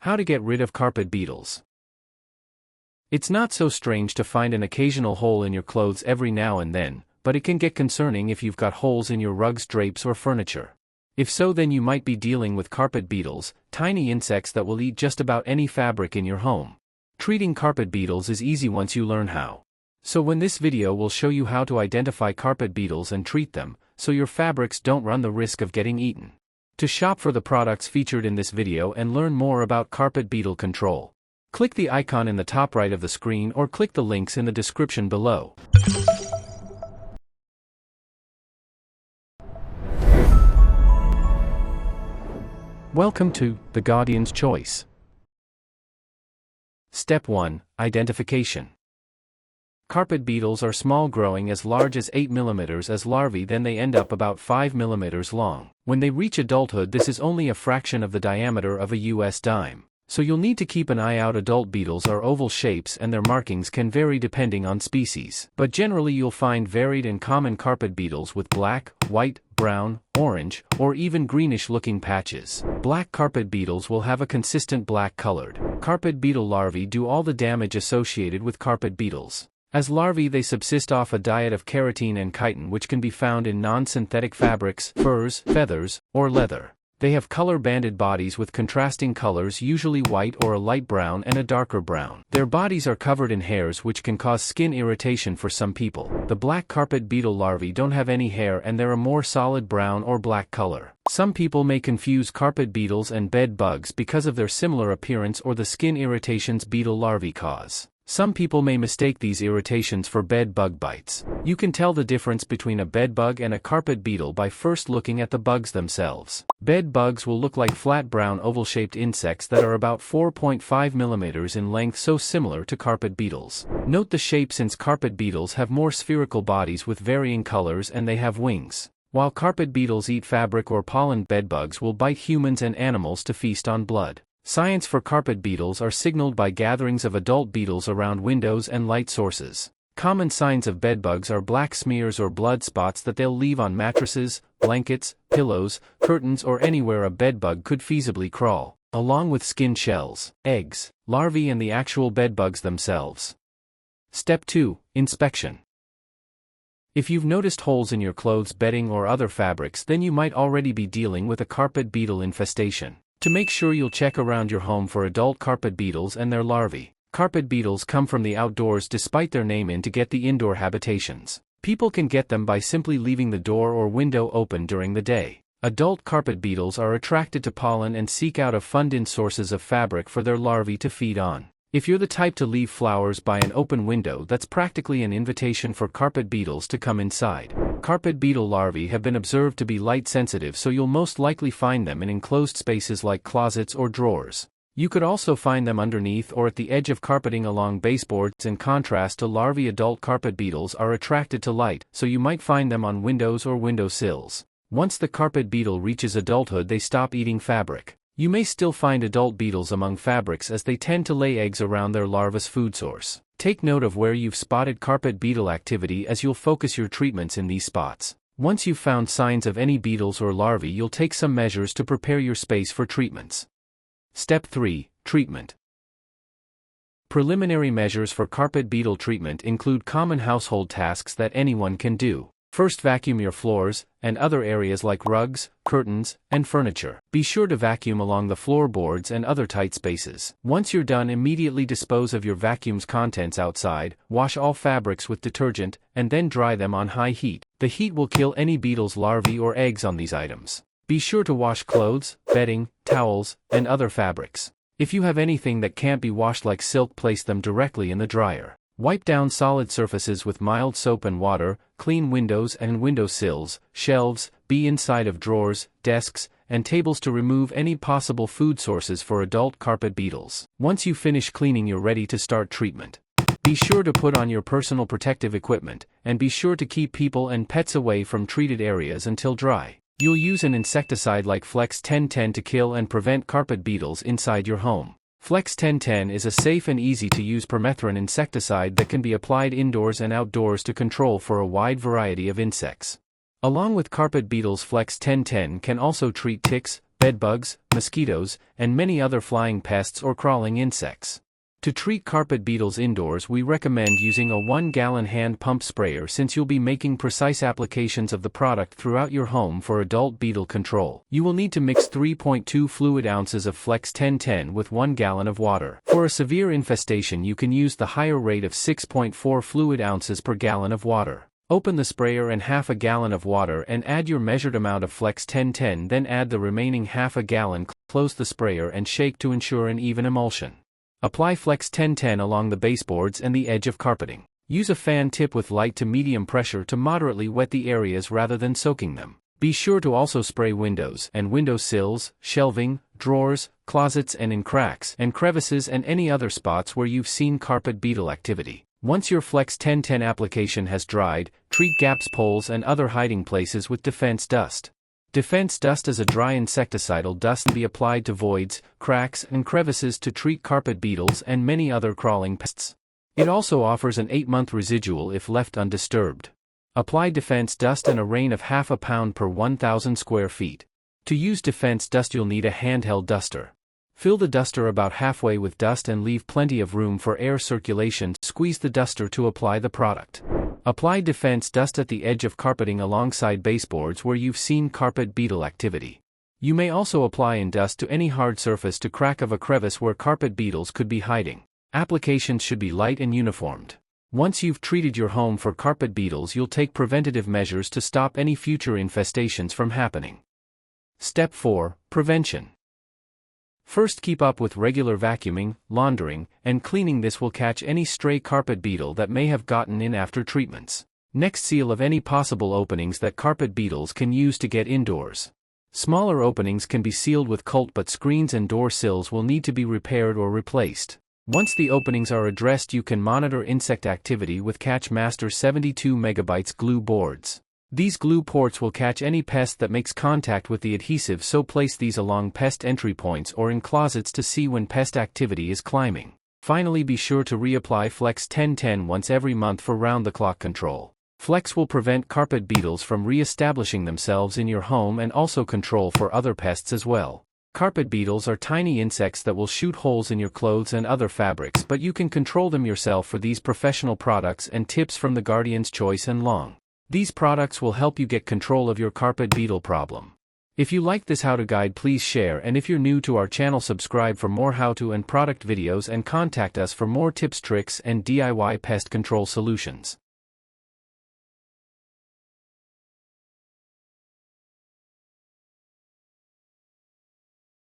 How to get rid of carpet beetles. It's not so strange to find an occasional hole in your clothes every now and then, but it can get concerning if you've got holes in your rugs, drapes, or furniture. If so, then you might be dealing with carpet beetles, tiny insects that will eat just about any fabric in your home. Treating carpet beetles is easy once you learn how. So in this video we'll show you how to identify carpet beetles and treat them, so your fabrics don't run the risk of getting eaten. To shop for the products featured in this video and learn more about carpet beetle control, click the icon in the top right of the screen or click the links in the description below. Welcome to The Guardian's Choice. Step 1. Identification. Carpet beetles are small, growing as large as 8 mm as larvae, then they end up about 5 mm long. When they reach adulthood, this is only a fraction of the diameter of a US dime. So you'll need to keep an eye out. Adult beetles are oval shapes and their markings can vary depending on species. But generally you'll find varied and common carpet beetles with black, white, brown, orange, or even greenish-looking patches. Black carpet beetles will have a consistent black-colored. Carpet beetle larvae do all the damage associated with carpet beetles. As larvae, they subsist off a diet of keratin and chitin, which can be found in non-synthetic fabrics, furs, feathers, or leather. They have color-banded bodies with contrasting colors, usually white or a light brown and a darker brown. Their bodies are covered in hairs, which can cause skin irritation for some people. The black carpet beetle larvae don't have any hair and they're a more solid brown or black color. Some people may confuse carpet beetles and bed bugs because of their similar appearance or the skin irritations beetle larvae cause. Some people may mistake these irritations for bed bug bites. You can tell the difference between a bed bug and a carpet beetle by first looking at the bugs themselves. Bed bugs will look like flat brown oval-shaped insects that are about 4.5 mm in length, so similar to carpet beetles. Note the shape, since carpet beetles have more spherical bodies with varying colors and they have wings. While carpet beetles eat fabric or pollen, bed bugs will bite humans and animals to feast on blood. Signs for carpet beetles are signaled by gatherings of adult beetles around windows and light sources. Common signs of bedbugs are black smears or blood spots that they'll leave on mattresses, blankets, pillows, curtains, or anywhere a bedbug could feasibly crawl, along with skin shells, eggs, larvae, and the actual bedbugs themselves. Step 2. Inspection. If you've noticed holes in your clothes, bedding, or other fabrics, then you might already be dealing with a carpet beetle infestation. To make sure, you'll check around your home for adult carpet beetles and their larvae. Carpet beetles come from the outdoors, despite their name, in to get the indoor habitations. People can get them by simply leaving the door or window open during the day. Adult carpet beetles are attracted to pollen and seek out abundant sources of fabric for their larvae to feed on. If you're the type to leave flowers by an open window, that's practically an invitation for carpet beetles to come inside. Carpet beetle larvae have been observed to be light sensitive, so you'll most likely find them in enclosed spaces like closets or drawers. You could also find them underneath or at the edge of carpeting along baseboards. In contrast to larvae, adult carpet beetles are attracted to light, so you might find them on windows or window sills. Once the carpet beetle reaches adulthood, they stop eating fabric. You may still find adult beetles among fabrics, as they tend to lay eggs around their larva's food source. Take note of where you've spotted carpet beetle activity, as you'll focus your treatments in these spots. Once you've found signs of any beetles or larvae, you'll take some measures to prepare your space for treatments. Step 3. Treatment. Preliminary measures for carpet beetle treatment include common household tasks that anyone can do. First, vacuum your floors and other areas like rugs, curtains, and furniture. Be sure to vacuum along the floorboards and other tight spaces. Once you're done, immediately dispose of your vacuum's contents outside. Wash all fabrics with detergent and then dry them on high heat. The heat will kill any beetles, larvae, or eggs on these items. Be sure to wash clothes, bedding, towels, and other fabrics. If you have anything that can't be washed like silk, place them directly in the dryer. Wipe down solid surfaces with mild soap and water. Clean windows and window sills, shelves, be inside of drawers, desks, and tables to remove any possible food sources for adult carpet beetles. Once you finish cleaning, you're ready to start treatment. Be sure to put on your personal protective equipment, and be sure to keep people and pets away from treated areas until dry. You'll use an insecticide like Flex 1010 to kill and prevent carpet beetles inside your home. Flex 1010 is a safe and easy-to-use permethrin insecticide that can be applied indoors and outdoors to control for a wide variety of insects. Along with carpet beetles, Flex 1010 can also treat ticks, bedbugs, mosquitoes, and many other flying pests or crawling insects. To treat carpet beetles indoors, we recommend using a 1-gallon hand pump sprayer, since you'll be making precise applications of the product throughout your home for adult beetle control. You will need to mix 3.2 fluid ounces of Flex 1010 with 1 gallon of water. For a severe infestation, you can use the higher rate of 6.4 fluid ounces per gallon of water. Open the sprayer and half a gallon of water and add your measured amount of Flex 1010, then add the remaining half a gallon, close the sprayer and shake to ensure an even emulsion. Apply Flex 1010 along the baseboards and the edge of carpeting. Use a fan tip with light to medium pressure to moderately wet the areas rather than soaking them. Be sure to also spray windows and window sills, shelving, drawers, closets, and in cracks and crevices and any other spots where you've seen carpet beetle activity. Once your Flex 1010 application has dried, treat gaps, poles, and other hiding places with Defense Dust. Defense Dust is a dry insecticidal dust to be applied to voids, cracks, and crevices to treat carpet beetles and many other crawling pests. It also offers an 8-month residual if left undisturbed. Apply Defense Dust in a rain of half a pound per 1,000 square feet. To use Defense Dust, you'll need a handheld duster. Fill the duster about halfway with dust and leave plenty of room for air circulation. Squeeze the duster to apply the product. Apply Defense Dust at the edge of carpeting alongside baseboards where you've seen carpet beetle activity. You may also apply in dust to any hard surface to crack of a crevice where carpet beetles could be hiding. Applications should be light and uniformed. Once you've treated your home for carpet beetles, you'll take preventative measures to stop any future infestations from happening. Step 4. Prevention. First, keep up with regular vacuuming, laundering, and cleaning. This will catch any stray carpet beetle that may have gotten in after treatments. Next, seal of any possible openings that carpet beetles can use to get indoors. Smaller openings can be sealed with Colt, but screens and door sills will need to be repaired or replaced. Once the openings are addressed, you can monitor insect activity with Catchmaster 72 MB glue boards. These glue ports will catch any pest that makes contact with the adhesive, so place these along pest entry points or in closets to see when pest activity is climbing. Finally, be sure to reapply Flex 1010 once every month for round-the-clock control. Flex will prevent carpet beetles from re-establishing themselves in your home and also control for other pests as well. Carpet beetles are tiny insects that will shoot holes in your clothes and other fabrics, but you can control them yourself for these professional products and tips from the Guardian's Choice and Long. These products will help you get control of your carpet beetle problem. If you like this how-to guide, please share, and if you're new to our channel, subscribe for more how-to and product videos and contact us for more tips, tricks, and DIY pest control solutions.